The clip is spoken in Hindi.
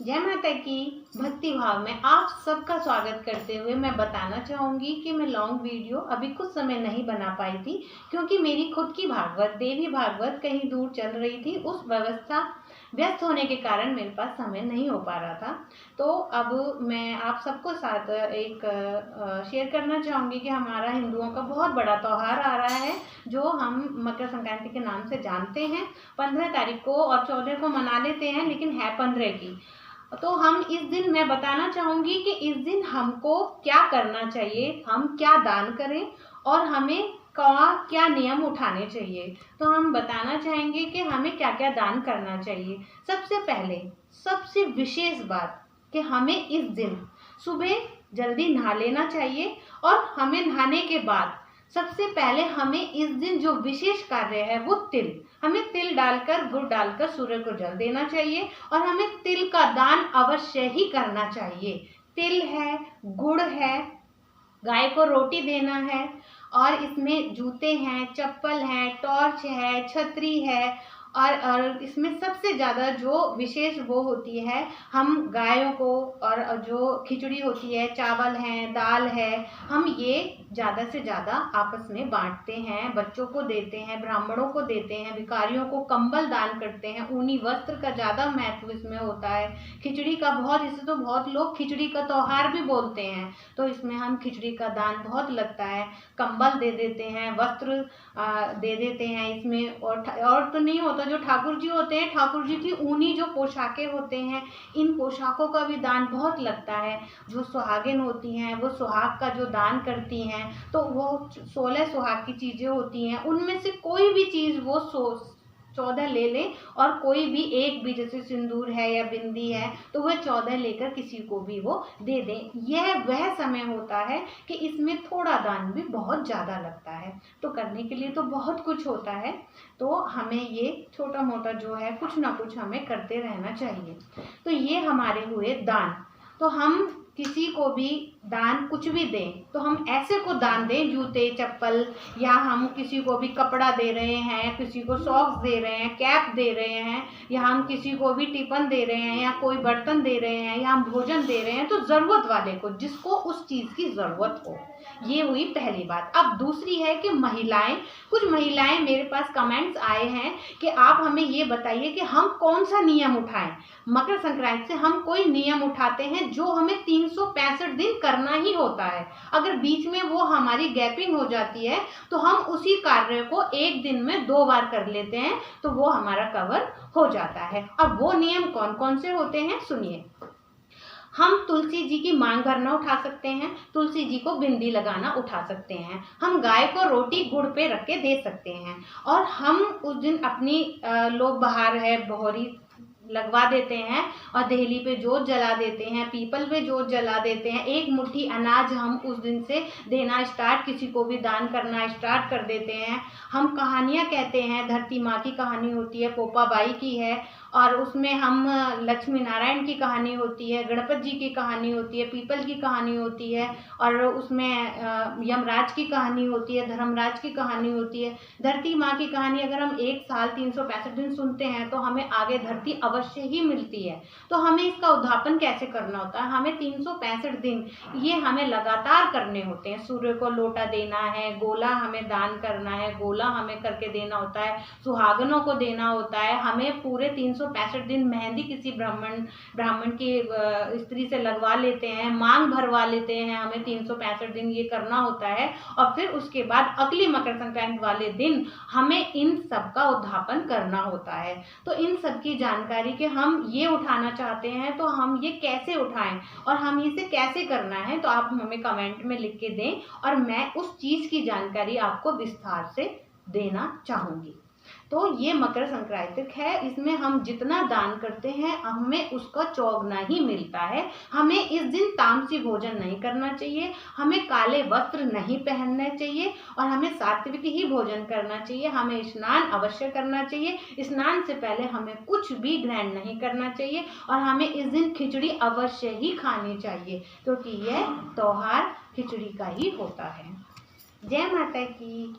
जय माता की। भक्ति भाव में आप सबका स्वागत करते हुए मैं बताना चाहूँगी कि मैं लॉन्ग वीडियो अभी कुछ समय नहीं बना पाई थी, क्योंकि मेरी खुद की भागवत देवी भागवत कहीं दूर चल रही थी। उस व्यवस्था व्यस्त होने के कारण मेरे पास समय नहीं हो पा रहा था। तो अब मैं आप सबको साथ एक शेयर करना चाहूँगी कि हमारा हिंदुओं का बहुत बड़ा त्यौहार आ रहा है, जो हम मकर संक्रांति के नाम से जानते हैं। 15 तारीख को और 14 को मना लेते हैं, लेकिन है 15 की। तो हम इस दिन मैं बताना चाहूँगी कि इस दिन हमको क्या करना चाहिए, हम क्या दान करें और हमें क्या नियम उठाने चाहिए। तो हम बताना चाहेंगे कि हमें क्या क्या दान करना चाहिए। सबसे पहले सबसे विशेष बात कि हमें इस दिन सुबह जल्दी नहा लेना चाहिए, और हमें नहाने के बाद सबसे पहले हमें इस दिन जो विशेष कार्य है वो हमें तिल डालकर गुड़ डालकर सूर्य को जल देना चाहिए, और हमें तिल का दान अवश्य ही करना चाहिए। तिल है, गुड़ है, गाय को रोटी देना है, और इसमें जूते हैं, चप्पल हैं, टॉर्च है, छतरी है, और इसमें सबसे ज़्यादा जो विशेष वो होती है, हम गायों को, और जो खिचड़ी होती है, चावल हैं, दाल है, हम ये ज़्यादा से ज़्यादा आपस में बांटते हैं, बच्चों को देते हैं, ब्राह्मणों को देते हैं, भिखारियों को कंबल दान करते हैं। ऊनी वस्त्र का ज़्यादा महत्व इसमें होता है। खिचड़ी का इसे तो बहुत लोग खिचड़ी का त्यौहार भी बोलते हैं, तो इसमें हम खिचड़ी का दान बहुत लगता है। कंबल दे देते हैं, वस्त्र दे देते हैं इसमें। और तो नहीं होता, जो ठाकुर जी होते हैं, ठाकुर जी की ऊनी जो पोशाकें होते हैं, इन पोशाकों का भी दान बहुत लगता है। जो सुहागिन होती हैं वो सुहाग का जो दान करती हैं, तो वो 16 सुहाग की चीज़ें होती हैं, उनमें से कोई भी चीज़ वो 14 ले लें, और कोई भी एक भी, जैसे सिंदूर है या बिंदी है, तो वह 14 लेकर किसी को भी वो दे दें। यह वह समय होता है कि इसमें थोड़ा दान भी बहुत ज़्यादा लगता है। तो करने के लिए तो बहुत कुछ होता है, तो हमें ये छोटा मोटा जो है कुछ ना कुछ हमें करते रहना चाहिए। तो ये हमारे हुए दान। तो हम किसी को भी दान कुछ भी दें, तो हम ऐसे को दान दें, जूते चप्पल, या हम किसी को भी कपड़ा दे रहे हैं, किसी को सॉक्स दे रहे हैं, कैप दे रहे हैं, या हम किसी को भी टिफिन दे रहे हैं, या कोई बर्तन दे रहे हैं, या हम भोजन दे रहे हैं, तो ज़रूरत वाले को, जिसको उस चीज़ की ज़रूरत हो। ये हुई पहली बात। अब दूसरी है कि कुछ महिलाएं मेरे पास कमेंट्स आए हैं कि आप हमें ये बताइए कि हम कौन सा नियम उठाएं। मकर संक्रांति से हम कोई नियम उठाते हैं जो हमें 365 दिन करना ही होता है। अगर बीच में वो हमारी गैपिंग हो जाती है, तो हम उसी कार्य को एक दिन में 2 बार कर लेते हैं, तो वो हमारा कवर हो जाता है। अब वो नियम कौन कौन से होते हैं सुनिए। हम तुलसी जी की मांग भरना उठा सकते हैं, तुलसी जी को बिंदी लगाना उठा सकते हैं, हम गाय को रोटी गुड़ पे रख के दे सकते हैं, और हम उस दिन अपनी लोग बाहर है बोहरी लगवा देते हैं, और देहली पे जोत जला देते हैं, पीपल पे जोत जला देते हैं। एक मुट्ठी अनाज हम उस दिन से देना स्टार्ट, किसी को भी दान करना स्टार्ट कर देते हैं। हम कहानियाँ कहते हैं, धरती माँ की कहानी होती है, पोपा बाई की है, और उसमें हम लक्ष्मी नारायण की कहानी होती है, गणपति जी की कहानी होती है, पीपल की कहानी होती है, और उसमें यमराज की कहानी होती है, धर्मराज की कहानी होती है। धरती माँ की कहानी अगर हम 1 साल 365 दिन सुनते हैं, तो हमें आगे धरती अवश्य ही मिलती है। तो हमें इसका उद्धापन कैसे करना होता है, हमें 365 दिन ये हमें लगातार करने होते हैं। सूर्य को लोटा देना है, गोला हमें दान करना है, गोला हमें करके देना होता है, सुहागनों को देना होता है। हमें पूरे 365 दिन मेहंदी किसी ब्राह्मण की स्त्री से लगवा लेते हैं, मांग भरवा लेते हैं, हमें 365 दिन ये करना होता है। और फिर उसके बाद अगली मकर संक्रांति वाले दिन हमें इन सब का उद्धापन करना होता है। तो इन सब की जानकारी कि हम ये उठाना चाहते हैं, तो हम ये कैसे उठाएं और हम इसे कैसे करना है, तो आप हमें कमेंट में लिख के दें, और मैं उस चीज़ की जानकारी आपको विस्तार से देना चाहूँगी। तो ये मकर संक्रांति है, इसमें हम जितना दान करते हैं हमें उसका चौगुना ही मिलता है। हमें इस दिन तामसी भोजन नहीं करना चाहिए, हमें काले वस्त्र नहीं पहनने चाहिए, और हमें सात्विक ही भोजन करना चाहिए। हमें स्नान अवश्य करना चाहिए, स्नान से पहले हमें कुछ भी ग्रहण नहीं करना चाहिए, और हमें इस दिन खिचड़ी अवश्य ही खानी चाहिए, क्योंकि यह त्योहार खिचड़ी का ही होता है। जय माता की।